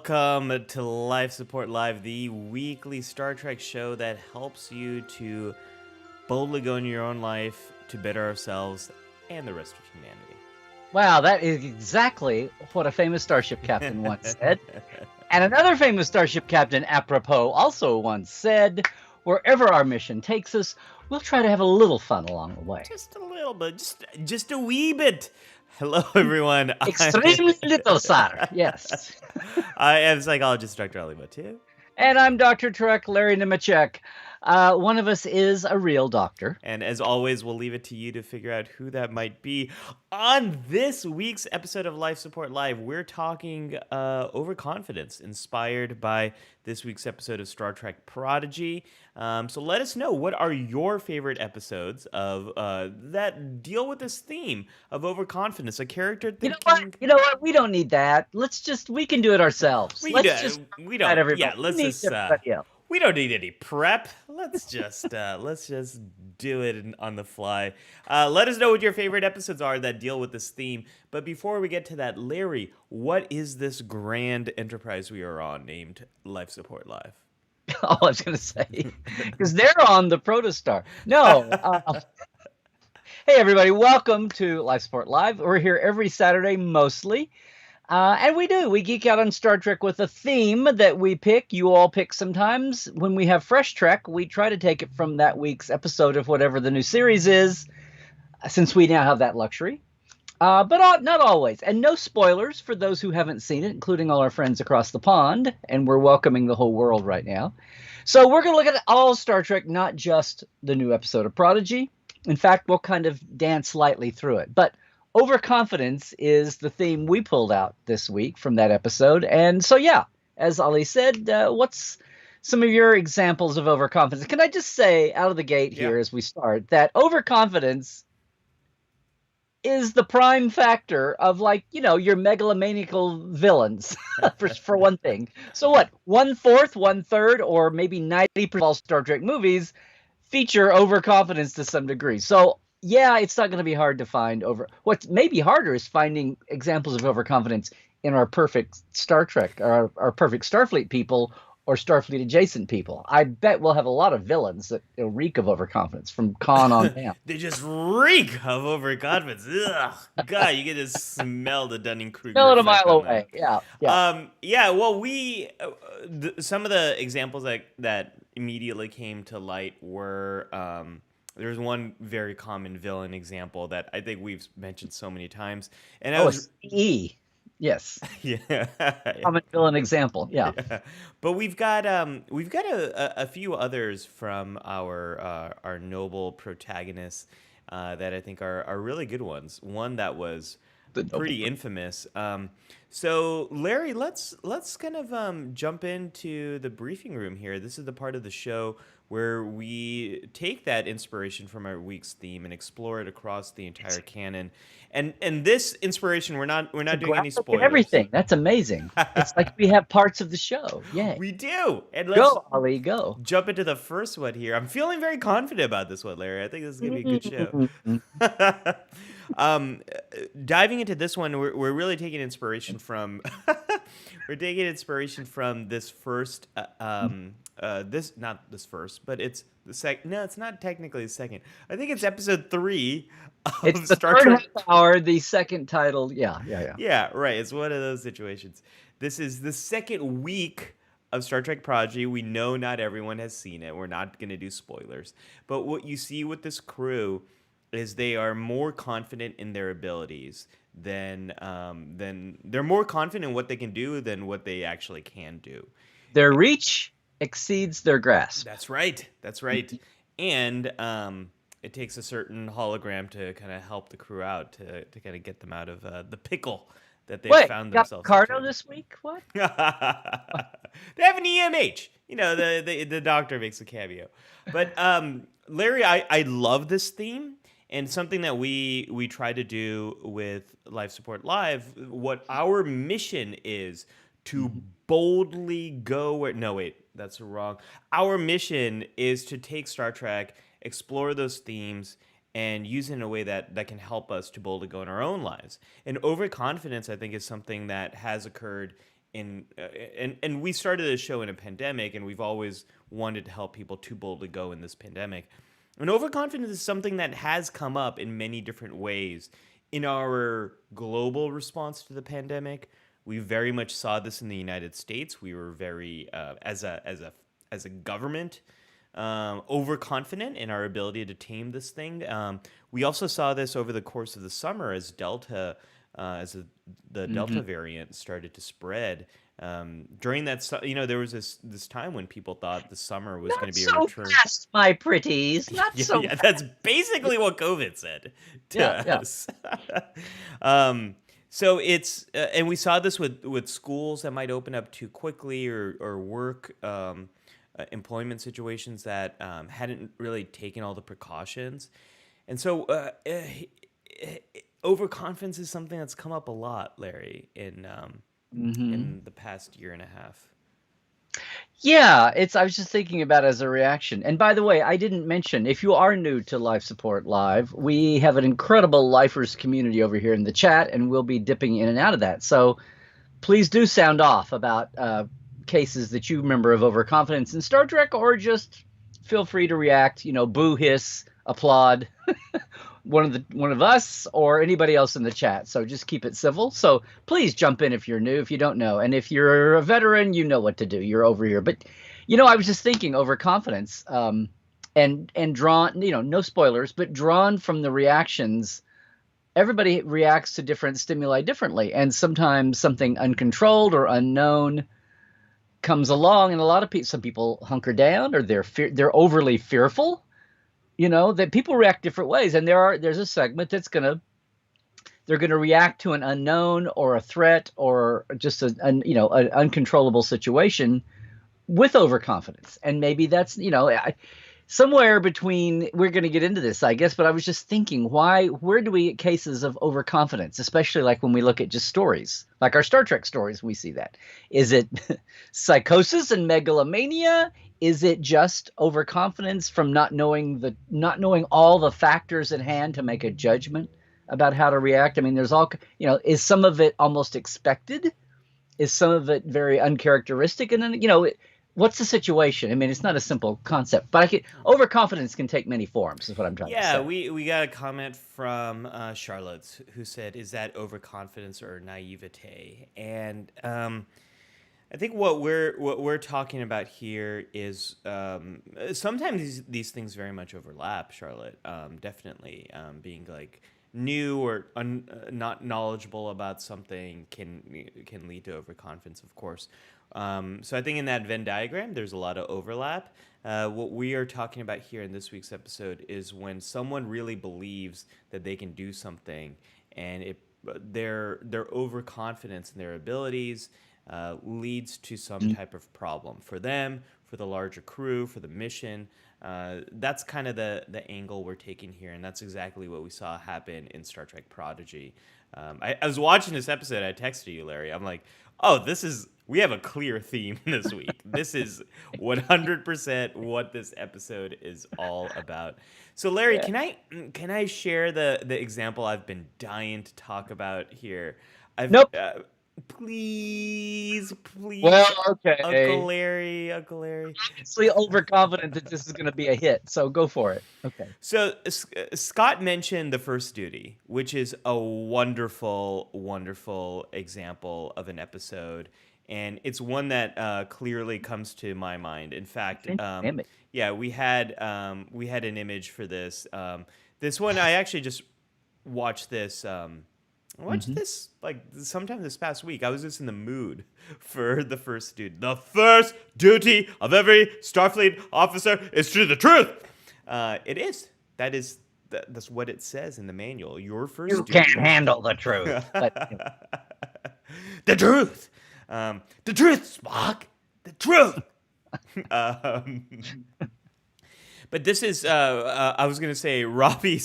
Welcome to Life Support Live, the weekly Star Trek show that helps you to boldly go into your own life to better ourselves and the rest of humanity. Wow, that is exactly what a famous starship captain once said. And another famous starship captain, apropos, also once said, wherever our mission takes us, we'll try to have a little fun along the way. Just a little bit, just a wee bit. Hello, everyone. Extremely little, sir. Yes. I am psychologist Dr. Ali Batu. And I'm Dr. Trek, Larry Nemecek. One of us is a real doctor. And as always, we'll leave it to you to figure out who that might be. On this week's episode of Life Support Live, we're talking Overconfidence, inspired by this week's episode of Star Trek Prodigy. So let us know, what are your favorite episodes of that deal with this theme of overconfidence? A character thinking... You know what? We don't need that. We can do it ourselves. We don't. Yeah, let's just... We don't need any prep. Let's just do it on the fly. Let us know what your favorite episodes are that deal with this theme. But before we get to that, Larry, what is this grand enterprise we are on named Life Support Live? Oh, I was going to say, because they're on the Protostar. No. Hey, everybody. Welcome to Life Support Live. We're here every Saturday, mostly. And we geek out on Star Trek with a theme that we pick. You all pick sometimes. When we have fresh Trek, we try to take it from that week's episode of whatever the new series is, since we now have that luxury. But not always. And no spoilers for those who haven't seen it, including all our friends across the pond. And we're welcoming the whole world right now. So we're going to look at all Star Trek, not just the new episode of Prodigy. In fact, we'll kind of dance lightly through it. But Overconfidence is the theme we pulled out this week from that episode. And so, yeah, as Ali said, what's some of your examples of overconfidence? Can I just say out of the gate here as we start that overconfidence is the prime factor of, your megalomaniacal villains, for one thing. So what, 1/4, 1/3, or maybe 90% of all Star Trek movies feature overconfidence to some degree. So, yeah, it's not going to be hard to find what's maybe harder is finding examples of overconfidence in our perfect Star Trek, or our perfect Starfleet people, or Starfleet adjacent people. I bet we'll have a lot of villains that reek of overconfidence from Khan on down. They just reek of overconfidence. Ugh, God, you can just smell the Dunning-Kruger. Smell it a mile away. Yeah. Well, some of the examples that immediately came to light were. There's one very common villain example that I think we've mentioned so many times, and E. Yes. Yeah. Common villain example. Yeah. But we've got a few others from our noble protagonists that I think are really good ones. One that was pretty infamous. So Larry, let's kind of jump into the briefing room here. This is the part of the show where we take that inspiration from our week's theme and explore it across the entire canon. And this inspiration, we're not doing any spoilers. Everything. That's amazing. It's like we have parts of the show. Yay. We do. And let's go, Ali, go. Jump into the first one here. I'm feeling very confident about this one, Larry. I think this is going to be a good show. Diving into this one, we're really taking inspiration from this first not this first, but it's the second. No, it's not technically the second. I think it's episode 3 of it's the Star third Trek. Half hour, the second title. Yeah. Yeah, right. It's one of those situations. This is the second week of Star Trek Prodigy. We know not everyone has seen it. We're not going to do spoilers. But what you see with this crew is they are more confident in their abilities than they're more confident in what they can do than what they actually can do. Their reach exceeds their grasp. That's right. And it takes a certain hologram to kind of help the crew out, to kind of get them out of the pickle that they found themselves. Ricardo this week? What? They have an EMH. The doctor makes a cameo. But Larry, I love this theme. And something that we try to do with Life Support Live, what our mission is to boldly go where... No, wait, that's wrong. Our mission is to take Star Trek, explore those themes, and use it in a way that can help us to boldly go in our own lives. And overconfidence, I think, is something that has occurred in and we started this show in a pandemic, and we've always wanted to help people too boldly go in this pandemic. And overconfidence is something that has come up in many different ways in our global response to the pandemic. We very much saw this in the United States. We were very, as a government, overconfident in our ability to tame this thing. We also saw this over the course of the summer as the Delta Hmm. variant started to spread. During that, there was this time when people thought the summer was going Not to be a so return. fast, my pretties. Not Yeah, so yeah, fast. that's basically what COVID said Yeah, to yeah. us. um, so and we saw this with schools that might open up too quickly, or work employment situations that hadn't really taken all the precautions. And so overconfidence is something that's come up a lot, Larry, Hmm. in the past year and a half. Yeah, I was just thinking about it as a reaction. And by the way, I didn't mention, if you are new to Life Support Live, we have an incredible lifers community over here in the chat, and we'll be dipping in and out of that. So please do sound off about cases that you remember of overconfidence in Star Trek, or just feel free to react, boo, hiss, applaud, one of us or anybody else in the chat. So just keep it civil. So please jump in if you're new, if you don't know, and if you're a veteran, you know what to do. You're over here. But I was just thinking overconfidence, and drawn, no spoilers, but drawn from the reactions. Everybody reacts to different stimuli differently, and sometimes something uncontrolled or unknown comes along, and a lot of people, some people hunker down, or they're overly fearful. That people react different ways, and there's a segment they're gonna react to an unknown or a threat or just an uncontrollable situation with overconfidence, and maybe that's somewhere between. We're going to get into this, I guess, but I was just thinking, where do we get cases of overconfidence, especially like when we look at just stories like our Star Trek stories? We see that. Is it psychosis and megalomania? Is it just overconfidence from not knowing all the factors at hand to make a judgment about how to react? I mean, there's all, is some of it almost expected? Is some of it very uncharacteristic? And then, what's the situation? I mean, it's not a simple concept, but overconfidence can take many forms, is what I'm trying to Yeah, say. we got a comment from Charlotte, who said, "Is that overconfidence or naivete?" And I think what we're talking about here is, sometimes these things very much overlap. Charlotte, definitely, being like new or not knowledgeable about something can lead to overconfidence, of course. So I think in that Venn diagram, there's a lot of overlap. What we are talking about here in this week's episode is when someone really believes that they can do something, and their overconfidence in their abilities leads to some type of problem for them, for the larger crew, for the mission. That's kind of the angle we're taking here, and that's exactly what we saw happen in Star Trek Prodigy. I was watching this episode. I texted you, Larry. I'm like, oh, we have a clear theme this week. This is 100% what this episode is all about. So, Larry, Yeah. can I share the example I've been dying to talk about here? I've Nope. Please, Well, please, okay. Uncle Larry. Obviously overconfident that this is going to be a hit, so go for it. Okay. So Scott mentioned the first duty, which is a wonderful, wonderful example of an episode, and it's one that clearly comes to my mind. In fact, Damn it. yeah, we had an image for this. This one I actually just watched this. I watched Hmm. this like sometime this past week. I was just in the mood for the first duty. The first duty of every Starfleet officer is to the truth. It is. That's what it says in the manual. Your You first can't duty. handle the truth. But The truth. The truth, Spock. The truth. um, but this is. I was gonna say Robbie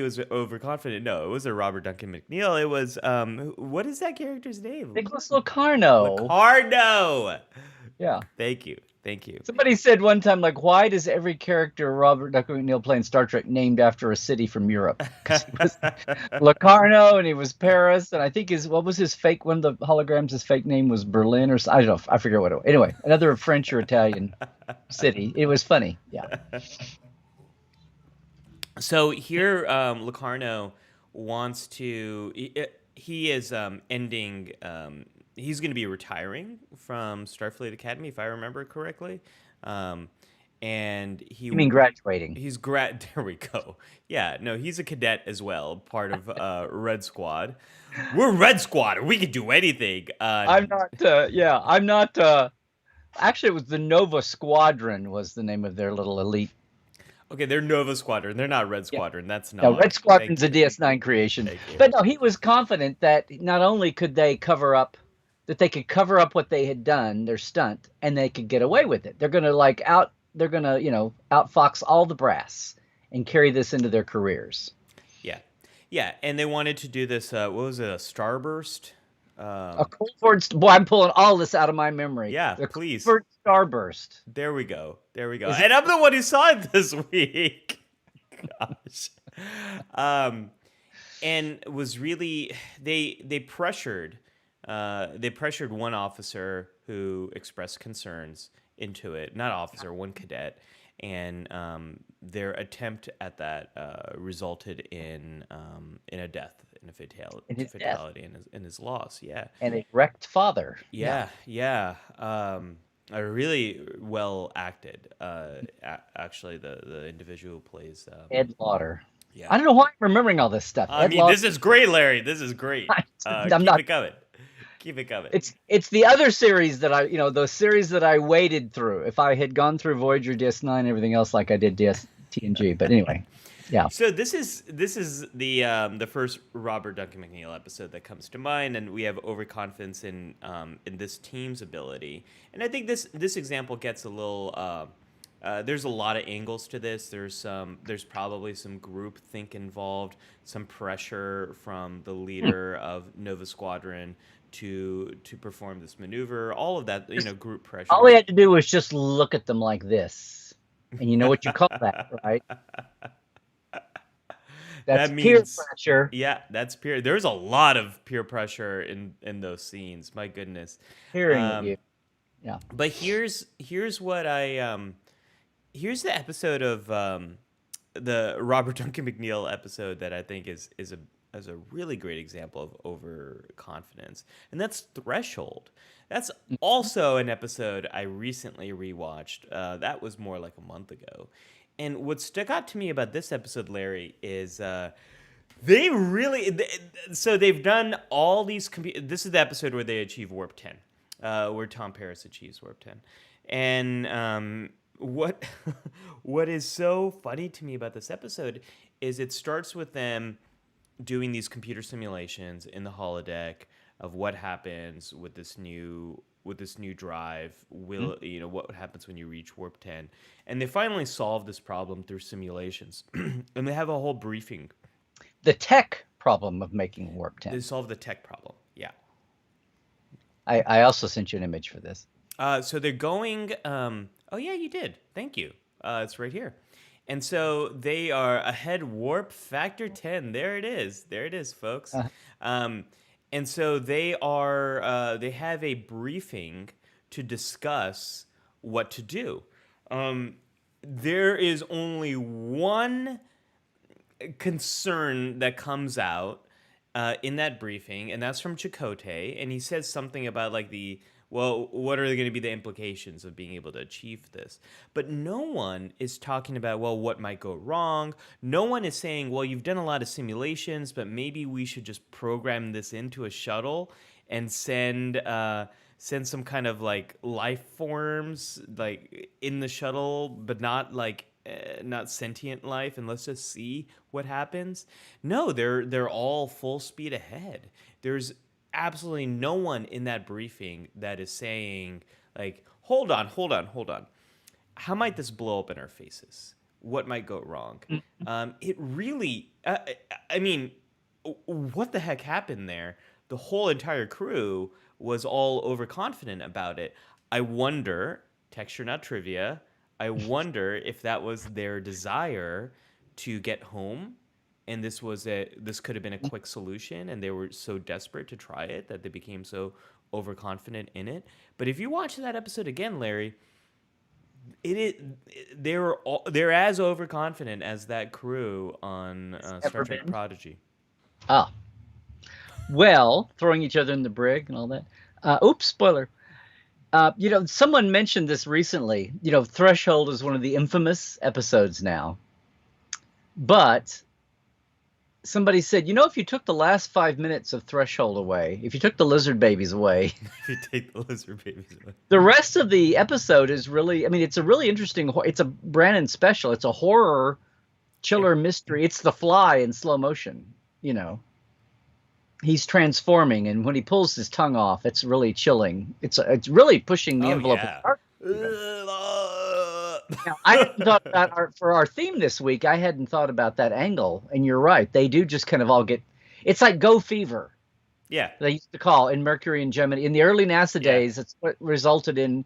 was overconfident. No, it wasn't Robert Duncan McNeil. It was what is that character's name? Nicholas Locarno. Locarno. Yeah. Thank you. Thank you. Somebody said one time, like, why does every character Robert Duncan McNeil playing Star Trek named after a city from Europe? Because he was Locarno and he was Paris, and I think what was his fake, one of the holograms, his fake name was Berlin or I don't know, I forget what it was. Anyway, another French or Italian city. It was funny. Yeah. So here, Locarno wants to. He is ending. He's going to be retiring from Starfleet Academy, if I remember correctly. And You mean graduating? There we go. Yeah, no, he's a cadet as well, part of Red Squad. We're Red Squad. We can do anything. I'm not. Yeah, I'm not. Actually, it was the Nova Squadron was the name of their little elite. Okay, they're Nova Squadron. They're not Red Squadron. Yeah. That's not. No, Red Squadron's a DS9 creation. But no, he was confident that not only could they cover up what they had done, their stunt, and they could get away with it. They're gonna outfox all the brass and carry this into their careers. Yeah. Yeah, and they wanted to do this, what was it, a starburst? A cold forward, boy, I'm pulling all this out of my memory. Yeah, please. Cold starburst. There we go. And I'm the one who saw it this week. Gosh. And was really, they pressured one officer who expressed concerns into it. Not officer, one cadet. And their attempt at that resulted in a death, in a fatality, in his loss. Yeah, and a wrecked father. Yeah. A really well acted. Actually, the individual who plays Ed Lauder. Yeah, I don't know why I'm remembering all this stuff. This is great, Larry. This is great. Keep it coming. It's the other series that the series that I waded through. If I had gone through Voyager, DS9, and everything else like I did TNG, but anyway, yeah. So this is the first Robert Duncan McNeil episode that comes to mind, and we have overconfidence in this team's ability, and I think this example gets a little. There's a lot of angles to this. There's probably some group think involved, some pressure from the leader of Nova Squadron to perform this maneuver. All of that, group pressure. All he had to do was just look at them like this, and you know what you call that, right? That's peer pressure. Yeah, that's peer. There's a lot of peer pressure in those scenes. My goodness. Hearing you. Yeah. But here's what here's the episode of the Robert Duncan McNeil episode that I think is a really great example of overconfidence, and that's Threshold. That's also an episode I recently rewatched. That was more like a month ago. And what stuck out to me about this episode, Larry, is they've done all these. This is the episode where they achieve Warp 10, where Tom Paris achieves Warp 10, and what is so funny to me about this episode is it starts with them doing these computer simulations in the holodeck of what happens with this new drive. What happens when you reach Warp 10, and they finally solve this problem through simulations, and they have a whole briefing. The tech problem of making Warp 10. They solve the tech problem. Yeah. I also sent you an image for this. So they're going. Oh yeah, you did. Thank you. It's right here. And so they are ahead warp factor 10. There it is, folks. And so they have a briefing to discuss what to do. There is only one concern that comes out in that briefing, and that's from Chakotay, and he says something about like what are going to be the implications of being able to achieve this? But no one is talking about, what might go wrong. No one is saying, you've done a lot of simulations, but maybe we should just program this into a shuttle and send some kind of like life forms like in the shuttle, but not like not sentient life, and let's just see what happens. No, they're all full speed ahead. There's absolutely no one in that briefing that is saying like, hold on, how might this blow up in our faces? What might go wrong? It really, I mean, what the heck happened there? The whole entire crew was all overconfident about it. I wonder texture, not trivia. I wonder if that was their desire to get home, and this could have been a quick solution, and they were so desperate to try it that they became so overconfident in it. But if you watch that episode again, Larry, it is they're as overconfident as that crew on Star Ever Trek been? Prodigy. Ah, well, throwing each other in the brig and all that. Oops, spoiler. Someone mentioned this recently. Threshold is one of the infamous episodes now. But somebody said, if you took the last 5 minutes of Threshold away, if you took the lizard babies away, If you take the lizard babies away. the rest of the episode is really, I mean, it's a really interesting, it's a Brannon special. It's a horror, chiller mystery. It's The Fly in slow motion, He's transforming, and when he pulls his tongue off, it's really chilling. It's really pushing the envelope of art. Now, I hadn't thought about for our theme this week. I hadn't thought about that angle, and you're right. They do just kind of all get. It's like Go Fever. Yeah, They used to call in Mercury and Gemini in the early NASA days. It's what resulted in,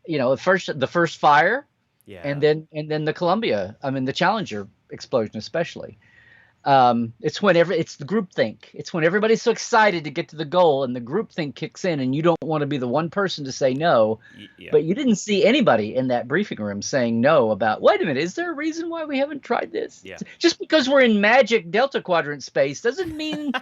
the first fire, yeah, and then the Columbia. I mean, the Challenger explosion, especially. It's the groupthink. It's when everybody's so excited to get to the goal, and the groupthink kicks in, and you don't want to be the one person to say no. yeah. But you didn't see anybody in that briefing room saying no about. Wait a minute, is there a reason why we haven't tried this? Yeah. Just because we're in magic Delta Quadrant space doesn't mean.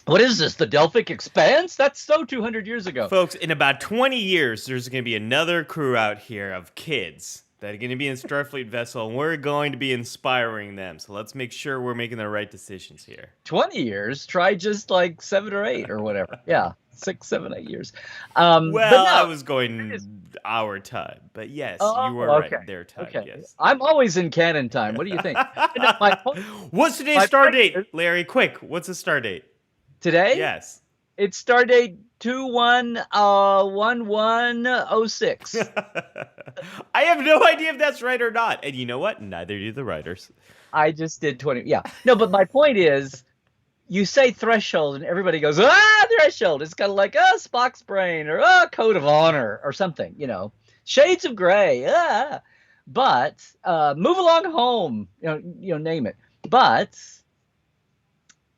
What is this? The Delphic Expanse? That's so 200 years ago, Folks. In about 20 years, there's going to be another crew out here of kids that are going to be in Starfleet vessel, and we're going to be inspiring them. So let's make sure we're making the right decisions here. 20 years. Try just like 7 or 8 or whatever. Yeah, 6, 7, 8 years. I was going our time, but yes, you were okay. right. Their time. Okay. Yes. I'm always in canon time. What do you think? What's today's star date, Larry? Quick, what's the star date? Today? Yes. It's star date 211106. I have no idea if that's right or not. And you know what? Neither do the writers. I just did 20. Yeah. No, but my point is, you say Threshold and everybody goes, Threshold. It's kind of like, Spock's brain or, Code of Honor or something, Shades of Gray. But Move Along Home, name it. But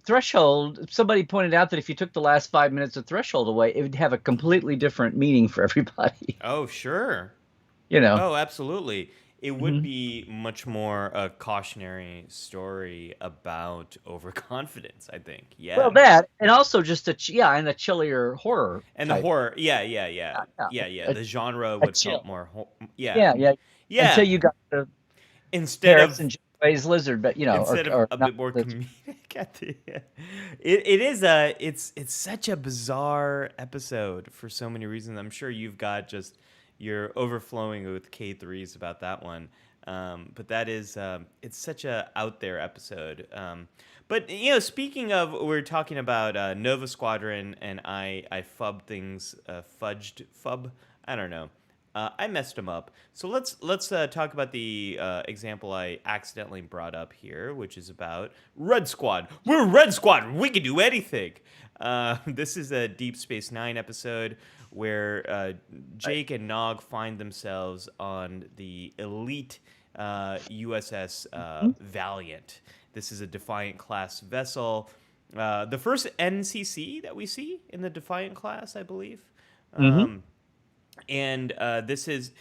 Threshold, somebody pointed out that if you took the last 5 minutes of Threshold away, it would have a completely different meaning for everybody. Oh, sure. Oh, absolutely. It would be much more a cautionary story about overconfidence, I think. Yeah. Well, that, and also just a chillier horror. And type. the horror, yeah. The genre would felt more, Yeah. Until you got the instead Harris of and Jay's lizard, but instead or of a bit more comedic at the end. It's such a bizarre episode for so many reasons. I'm sure you're overflowing with K3s about that one. But that is it's such a out there episode. But speaking of, we're talking about Nova Squadron, and I fubbed things, fudged. I don't know. I messed them up. So let's talk about the example I accidentally brought up here, which is about Red Squad. We're Red Squad. We can do anything. This is a Deep Space Nine episode where Jake and Nog find themselves on the elite USS Valiant. This is a Defiant class vessel. The first NCC that we see in the Defiant class, I believe. And this is...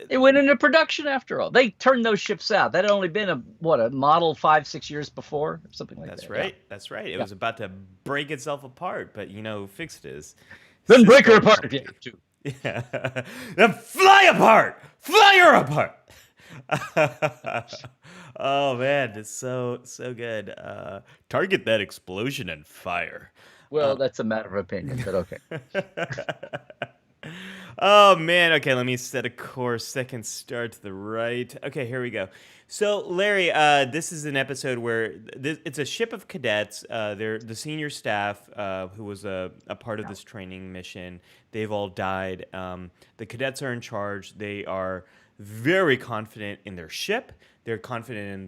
It went into production after all. They turned those ships out. That had only been a model 5-6 years before, or something like that. That's right. Yeah. That's right. It was about to break itself apart, but who fixed it is... Then break her apart if you have to. Yeah. Then fly apart! Fly her apart! Oh, man. It's so good. Target that explosion and fire. Well, that's a matter of opinion, but okay. Oh, man. Okay, let me set a course. Second start to the right. Okay, here we go. So, Larry, this is an episode where it's a ship of cadets. They're the senior staff who was a part of this training mission. They've all died. The cadets are in charge. They are very confident in their ship. They're confident in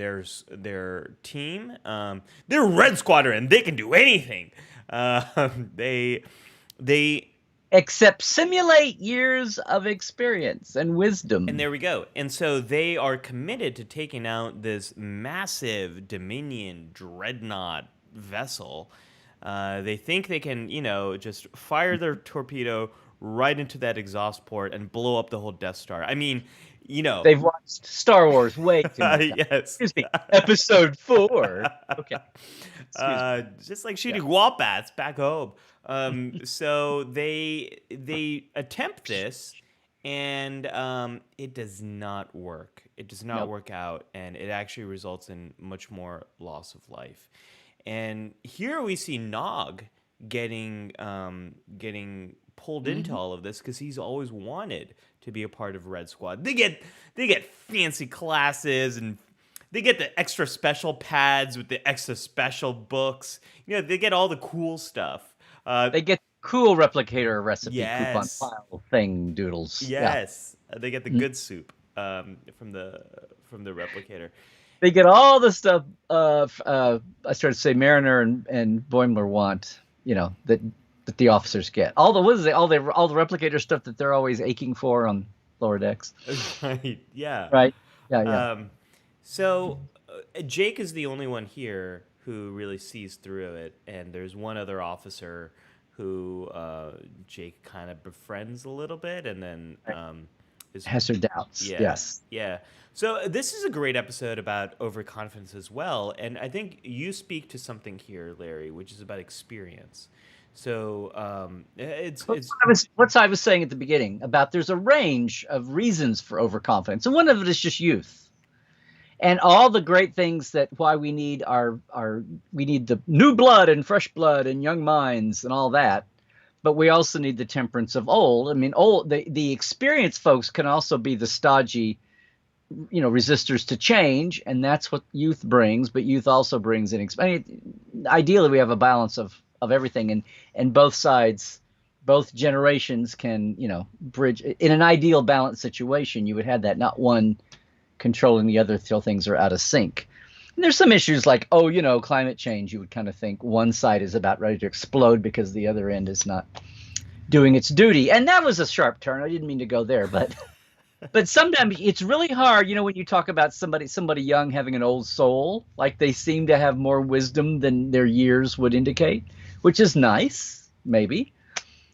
their team. They're Red Squadron. They can do anything. They Except simulate years of experience and And wisdom. there we go. And so they are committed to taking out this massive Dominion dreadnought vessel. They think they can, just fire their torpedo right into that exhaust port and blow up the whole Death Star. I mean, you know, They've watched Star Wars way too many times. yes. Excuse me, episode 4. Okay, excuse me. Just like Yeah. shooting wombats back home. So they attempt this, and it does not work. It does not Nope. work out, and it actually results in much more loss of life. And here we see Nog getting pulled into Hmm. all of this because he's always wanted to be a part of Red Squad. They get fancy classes, and they get the extra special pads with the extra special books. They get all the cool stuff. They get cool replicator recipe coupon Yes, file thing doodles. Yeah. yes, they get the Mm. good soup from the replicator. They get all the stuff. I started to say Mariner and Boimler want. That the officers get. All the what is it? All the replicator stuff that they're always aching for on lower decks. Right? Yeah. Right. Yeah. Yeah. Um, so Jake is the only one here who really sees through it, and there's one other officer who Jake kind of befriends a little bit, and then is Has her doubts. yeah, Yes. yeah. So this is a great episode about overconfidence as well, and I think you speak to something here, Larry, which is about experience. So it's What I was saying at the beginning about there's a range of reasons for overconfidence, and one of it is just youth, and all the great things that why we need we need the new blood and fresh blood and young minds and all that, but we also need the temperance of old. I mean, the experienced folks can also be the stodgy, resistors to change, and that's what youth brings. But youth also brings ideally, we have a balance of everything, and both sides, both generations can bridge in an ideal balanced situation. You would have that, not one controlling the other till things are out of sync. And there's some issues like, climate change. You would kind of think one side is about ready to explode because the other end is not doing its duty. And that was a sharp turn. I didn't mean to go there, but sometimes it's really hard, when you talk about somebody young having an old soul, like they seem to have more wisdom than their years would indicate, which is nice, maybe.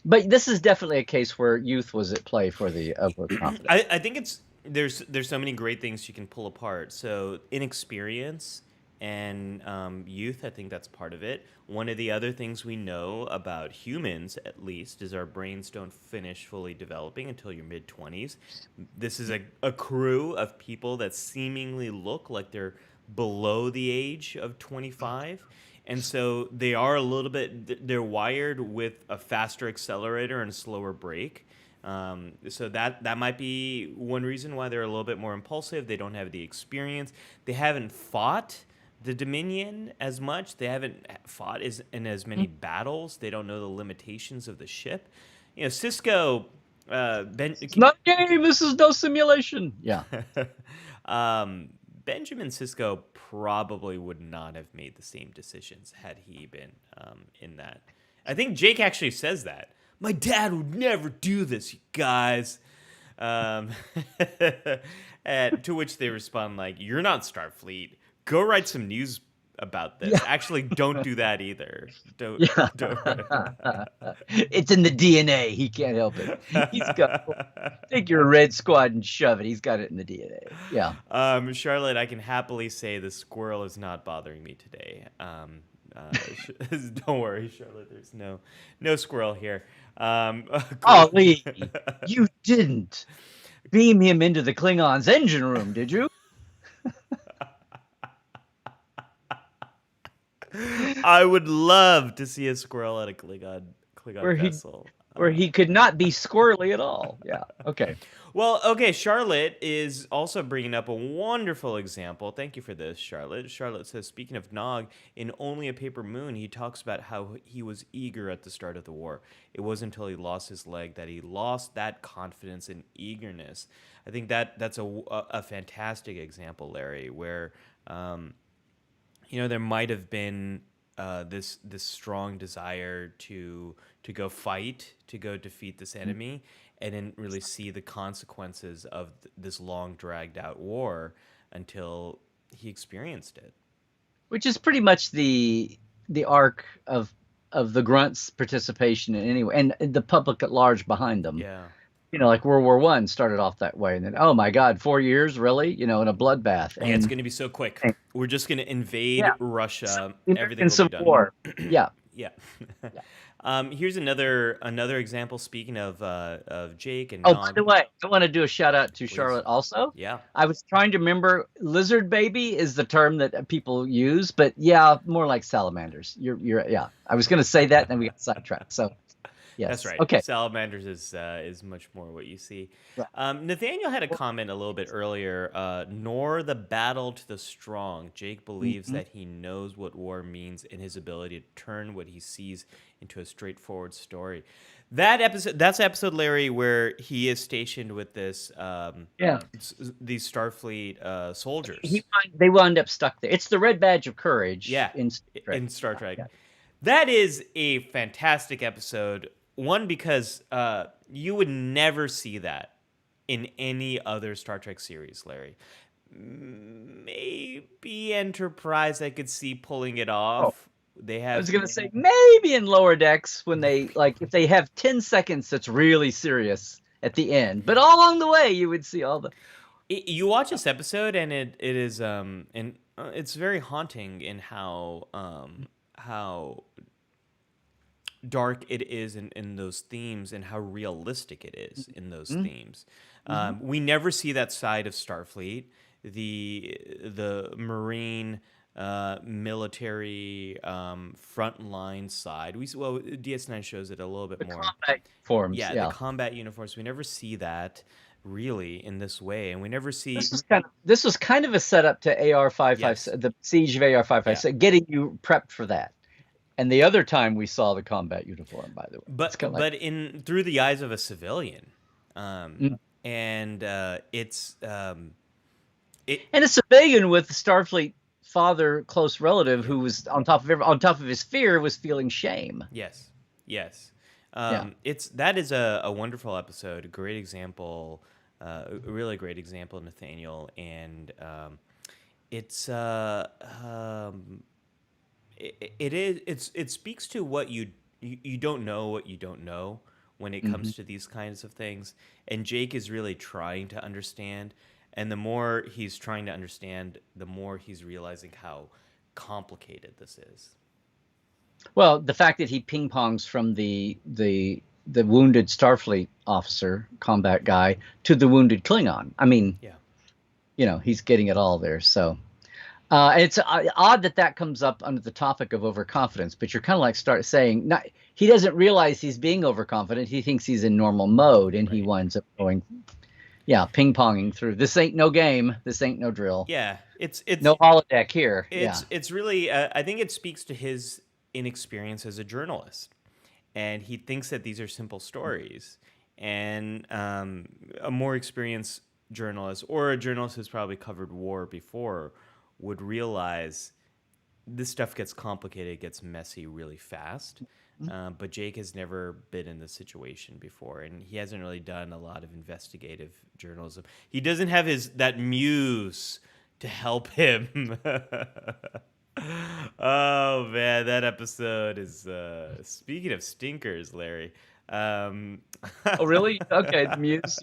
But this is definitely a case where youth was at play for the overconfidence. I think there's so many great things you can pull apart. So inexperience and youth, I think that's part of it. One of the other things we know about humans, at least, is our brains don't finish fully developing until your mid 20s. This is a crew of people that seemingly look like they're below the age of 25. And so they are a little bit, they're wired with a faster accelerator and a slower brake. So that might be one reason why they're a little bit more impulsive. They don't have the experience. They haven't fought the Dominion as much. They haven't fought in as many battles. They don't know the limitations of the ship. Cisco, Ben, It's not a game. This is no simulation. Yeah. Benjamin Sisko probably would not have made the same decisions had he been in that. I think Jake actually says that. My dad would never do this, you guys. Um, and to which they respond like, "You're not Starfleet. Go write some news about this. Yeah. Actually, don't do that either. Don't." Yeah. don't. It's in the DNA. He can't help it. He's got take your red squad and shove it. He's got it in the DNA. Yeah. Charlotte, I can happily say the squirrel is not bothering me today. Don't worry, Charlotte. There's no squirrel here. Oh, Lee, you didn't beam him into the Klingons' engine room, did you? I would love to see a squirrel at a Klingon Where he vessel. where he could not be squirrely at all. Yeah. Okay. Well, okay, Charlotte is also bringing up a wonderful example. Thank you for this, Charlotte. Charlotte says, speaking of Nog, in Only a Paper Moon, he talks about how he was eager at the start of the war. It wasn't until he lost his leg that he lost that confidence and eagerness. I think that's a fantastic example, Larry, where there might have been this strong desire to go fight, to go defeat this enemy, and didn't really see the consequences of this long dragged out war until he experienced it. Which is pretty much the arc of the grunts' participation in anyway, and the public at large behind them. Yeah. Like World War I started off that way, and then, oh my God, 4 years, really? In a bloodbath. And it's going to be so quick. We're just going to invade Russia. The Everything will be Civil done. War. Yeah. Yeah. Here's another example. Speaking of Jake and Oh, Nog. by the way, I want to do a shout out to Charlotte also. Yeah. I was trying to remember. Lizard baby is the term that people use, but yeah, more like salamanders. Yeah. I was going to say that, and then we got sidetracked. So. Yes. That's right. Okay. Salamanders is much more what you see. Yeah. Nathaniel had a comment a little bit earlier. Nor the battle to the strong. Jake believes that he knows what war means in his ability to turn what he sees into a straightforward story. That's episode, Larry, where he is stationed with these Starfleet soldiers. They wound up stuck there. It's the red badge of courage. Yeah. In Star Trek. Yeah. That is a fantastic episode. One, because you would never see that in any other Star Trek series, Larry. Maybe Enterprise I could see pulling it off. I was going to say maybe in Lower Decks when they if they have 10 seconds that's really serious at the end. But all along the way you would see all the you watch this episode and it is it's very haunting in how dark it is in those themes and how realistic it is in those themes. We never see that side of Starfleet, the Marine military frontline side. DS9 shows it a little bit more. Combat forms, the combat uniforms. We never see that really in this way, and we never see. This was kind of a setup to AR-556, the siege of AR-556, getting you prepped for that. And the other time we saw the combat uniform, by the way. But through the eyes of a civilian, and it's and a civilian with a Starfleet father, close relative, who was on top of his fear, was feeling shame. Yes. That is a wonderful episode, a great example, a really great example, Nathaniel, and it speaks to what you don't know what you don't know when it comes to these kinds of things, and Jake is really trying to understand, and the more he's trying to understand, the more he's realizing how complicated this is. Well, the fact that he ping-pongs from the wounded Starfleet officer, combat guy, to the wounded Klingon. I mean, he's getting it all there, so... it's odd that comes up under the topic of overconfidence, but you're kind of like saying, he doesn't realize he's being overconfident. He thinks he's in normal mode, and he winds up going, ping-ponging through. This ain't no game. This ain't no drill. Yeah, it's no holodeck here. It's really, I think it speaks to his inexperience as a journalist, and he thinks that these are simple stories, and a more experienced journalist, or a journalist who's probably covered war before, would realize this stuff gets complicated, gets messy really fast. But Jake has never been in this situation before, and he hasn't really done a lot of investigative journalism. He doesn't have that muse to help him. Oh man, that episode is speaking of stinkers, Larry. Oh really? Okay, the Muse.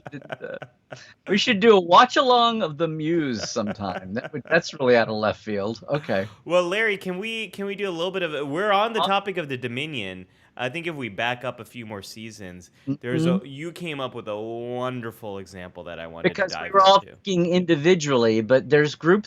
We should do a watch along of the Muse sometime. That's really out of left field. Okay. Well, Larry, can we do a little bit of it? We're on the topic of the Dominion. I think if we back up a few more seasons, you came up with a wonderful example that I wanted to dive into. Because we were all thinking individually, but there's group